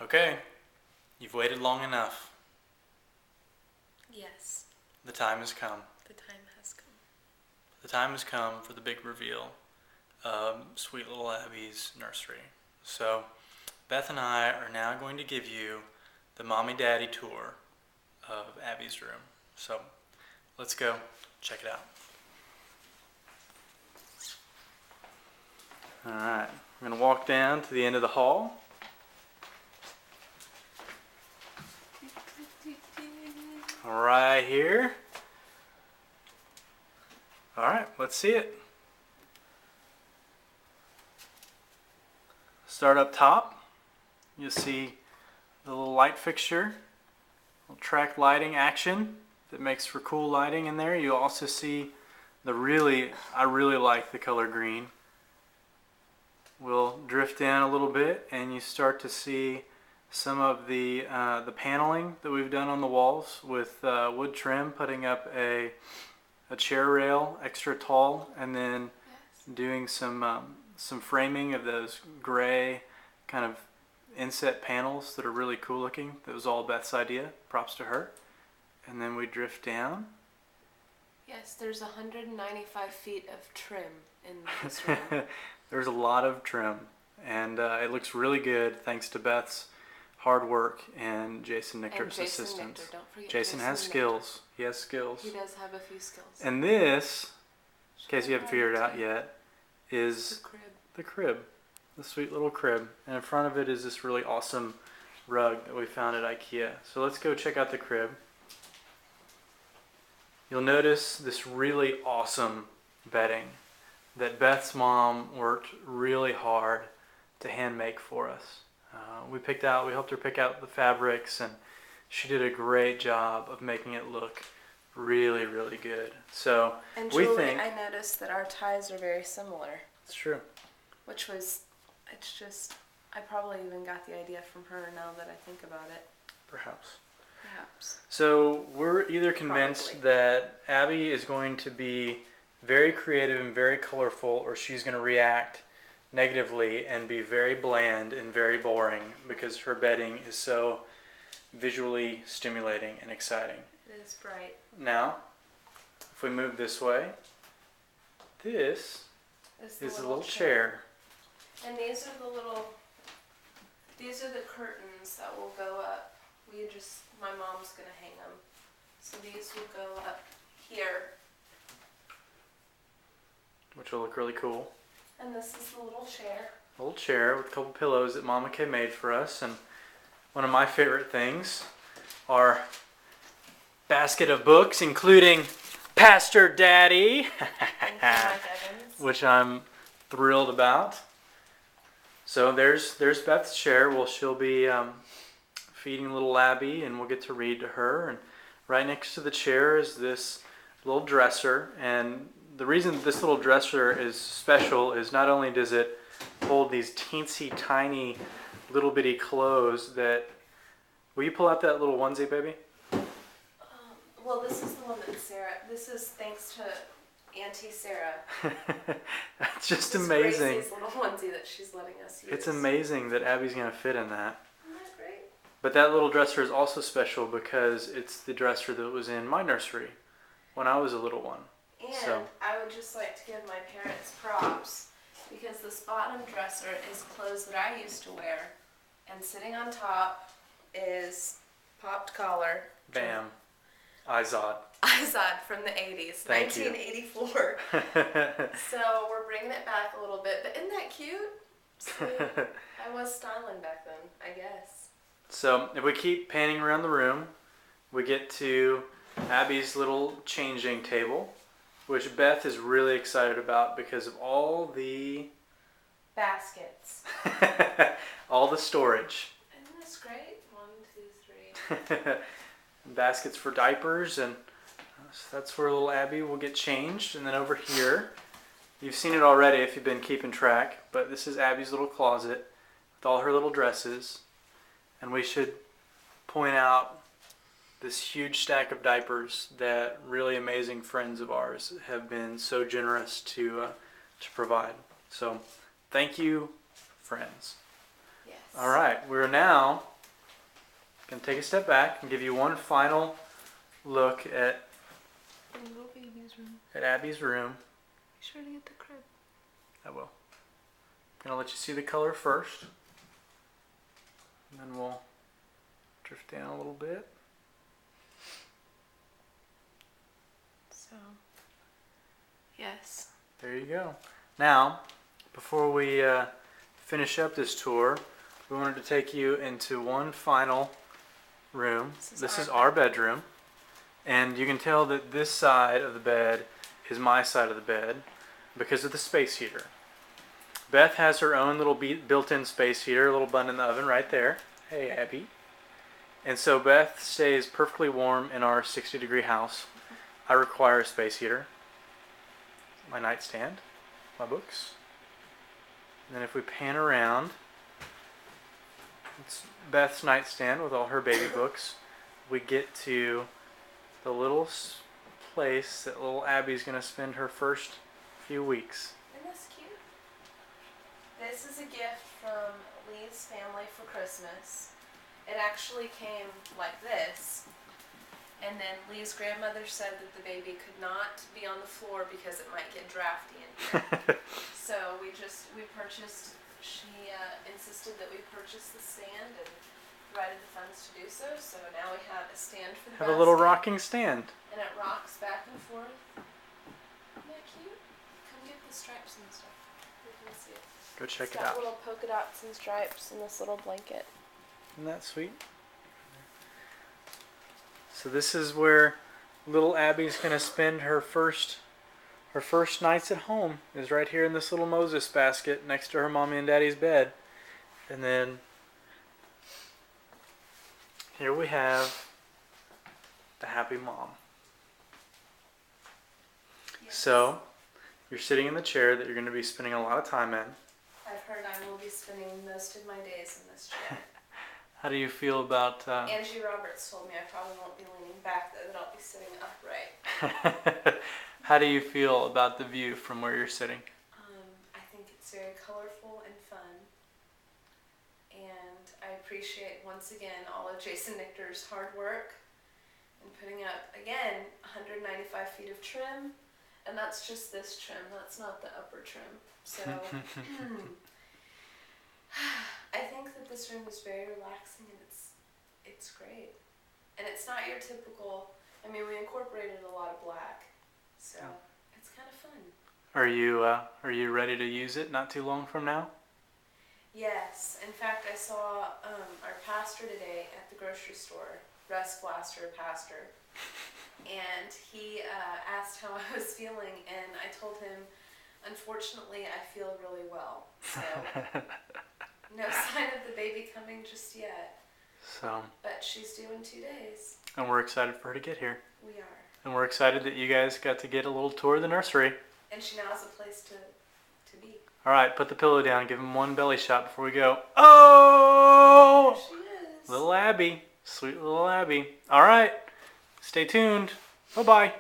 Okay, you've waited long enough. Yes, The time has come. the time has come. The time has come for the big reveal of Sweet Little Abby's nursery. So, Beth and I are now going to give you the mommy daddy tour of Abby's room. So, let's go check it out. Alright, we're going to walk down to the end of the hall. Right here. Alright, let's see it. Start up top. You'll see the little light fixture, little track lighting action that makes for cool lighting in there. You'll also see I really like the color green. We'll drift down a little bit and you start to see some of the paneling that we've done on the walls with wood trim, putting up a chair rail extra tall, and then doing some framing of those gray kind of inset panels that are really cool looking. That was all Beth's idea. Props to her. And then we drift down. Yes, there's 195 feet of trim in this room. There's a lot of trim, and it looks really good thanks to Beth's hard work and Jason Nichter's assistance. Nichter, don't forget Jason has skills. He has skills. He does have a few skills. And this, in case you haven't figured it out yet, is the crib. The crib. The sweet little crib. And in front of it is this really awesome rug that we found at IKEA. So let's go check out the crib. You'll notice this really awesome bedding that Beth's mom worked really hard to hand make for us. We helped her pick out the fabrics, and she did a great job of making it look really, really good. So and we Julie, think I noticed that our ties are very similar. It's true. I probably even got the idea from her now that I think about it. Perhaps. Perhaps. So we're either convinced that Abby is going to be very creative and very colorful, or she's going to react negatively and be very bland and very boring because her bedding is so visually stimulating and exciting. It is bright. Now, if we move this way, this is a little chair. And these are the curtains that will go up. My mom's going to hang them. So these will go up here. Which will look really cool. And this is the little chair. A little chair with a couple pillows that Mama K made for us. And one of my favorite things are basket of books, including Pastor Daddy, which I'm thrilled about. So there's Beth's chair. Well, she'll be feeding little Abby, and we'll get to read to her. And right next to the chair is this little dresser. And the reason this little dresser is special is not only does it hold these teensy tiny little bitty clothes that... Will you pull out that little onesie, baby? Well, this is the one that Sarah... This is thanks to Auntie Sarah. That's just this amazing. Gracie's little onesie that she's letting us use. It's amazing that Abby's going to fit in that. Isn't that great? But that little dresser is also special because it's the dresser that was in my nursery when I was a little one. And I would just like to give my parents props because this bottom dresser is clothes that I used to wear, and sitting on top is popped collar. Bam. Izod. Izod from the 80s. Thank 1984. So we're bringing it back a little bit. But isn't that cute? Sweet. I was styling back then, I guess. So if we keep panning around the room, we get to Abby's little changing table, which Beth is really excited about because of all the... baskets. all the storage. Isn't this great? 1, 2, 3. Baskets for diapers, and so that's where little Abby will get changed. And then over here, you've seen it already if you've been keeping track, but this is Abby's little closet with all her little dresses. And we should point out this huge stack of diapers that really amazing friends of ours have been so generous to provide. So thank you, friends. Yes. All right, we're now going to take a step back and give you one final look at Little baby's room. Abby's room. Be sure to get the crib. I will. I'm going to let you see the color first. And then we'll drift down a little bit. So, yes. There you go. Now, before we finish up this tour, we wanted to take you into one final room. This is our bedroom. And you can tell that this side of the bed is my side of the bed because of the space heater. Beth has her own little built-in space heater, a little button in the oven right there. Hey, Abby. And so Beth stays perfectly warm in our 60-degree house. I require a space heater. My nightstand, my books. And then if we pan around, it's Beth's nightstand with all her baby books. We get to the little place that little Abby's going to spend her first few weeks. Isn't this cute? This is a gift from Lee's family for Christmas. It actually came like this. And then Lee's grandmother said that the baby could not be on the floor because it might get drafty in here. So we purchased, she insisted that we purchase the stand and provided the funds to do so. So now we have a stand for the Have a little basket, rocking stand. and it rocks back and forth. Isn't that cute? Come get the stripes and stuff. You can see it. Go check It's it got out. little polka dots and stripes in this little blanket. Isn't that sweet? So this is where little Abby's going to spend her first nights at home, is right here in this little Moses basket next to her mommy and daddy's bed. And then here we have the happy mom. Yes. So you're sitting in the chair that you're going to be spending a lot of time in. I've heard I will be spending most of my days in this chair. How do you feel about Angie Roberts told me I probably won't be leaning back, though, that I'll be sitting upright. how do you feel about the view from where you're sitting? I think it's very colorful and fun. And I appreciate, once again, all of Jason Nichter's hard work in putting up, again, 195 feet of trim. And that's just this trim. That's not the upper trim. So I think that this room is very relaxing, and it's great. And it's not your typical, I mean, we incorporated a lot of black, so it's kind of fun. Are you ready to use it not too long from now? Yes. In fact, I saw our pastor today at the grocery store, Russ Blaster, pastor, and he asked how I was feeling, and I told him, unfortunately, I feel really well. So no sign of the baby coming just yet. So. But she's due in 2 days. And we're excited for her to get here. We are. And we're excited that you guys got to get a little tour of the nursery. And she now has a place to be. All right, put the pillow down. Give him one belly shot before we go. Oh! There she is. Little Abby. Sweet little Abby. All right. Stay tuned. Bye-bye.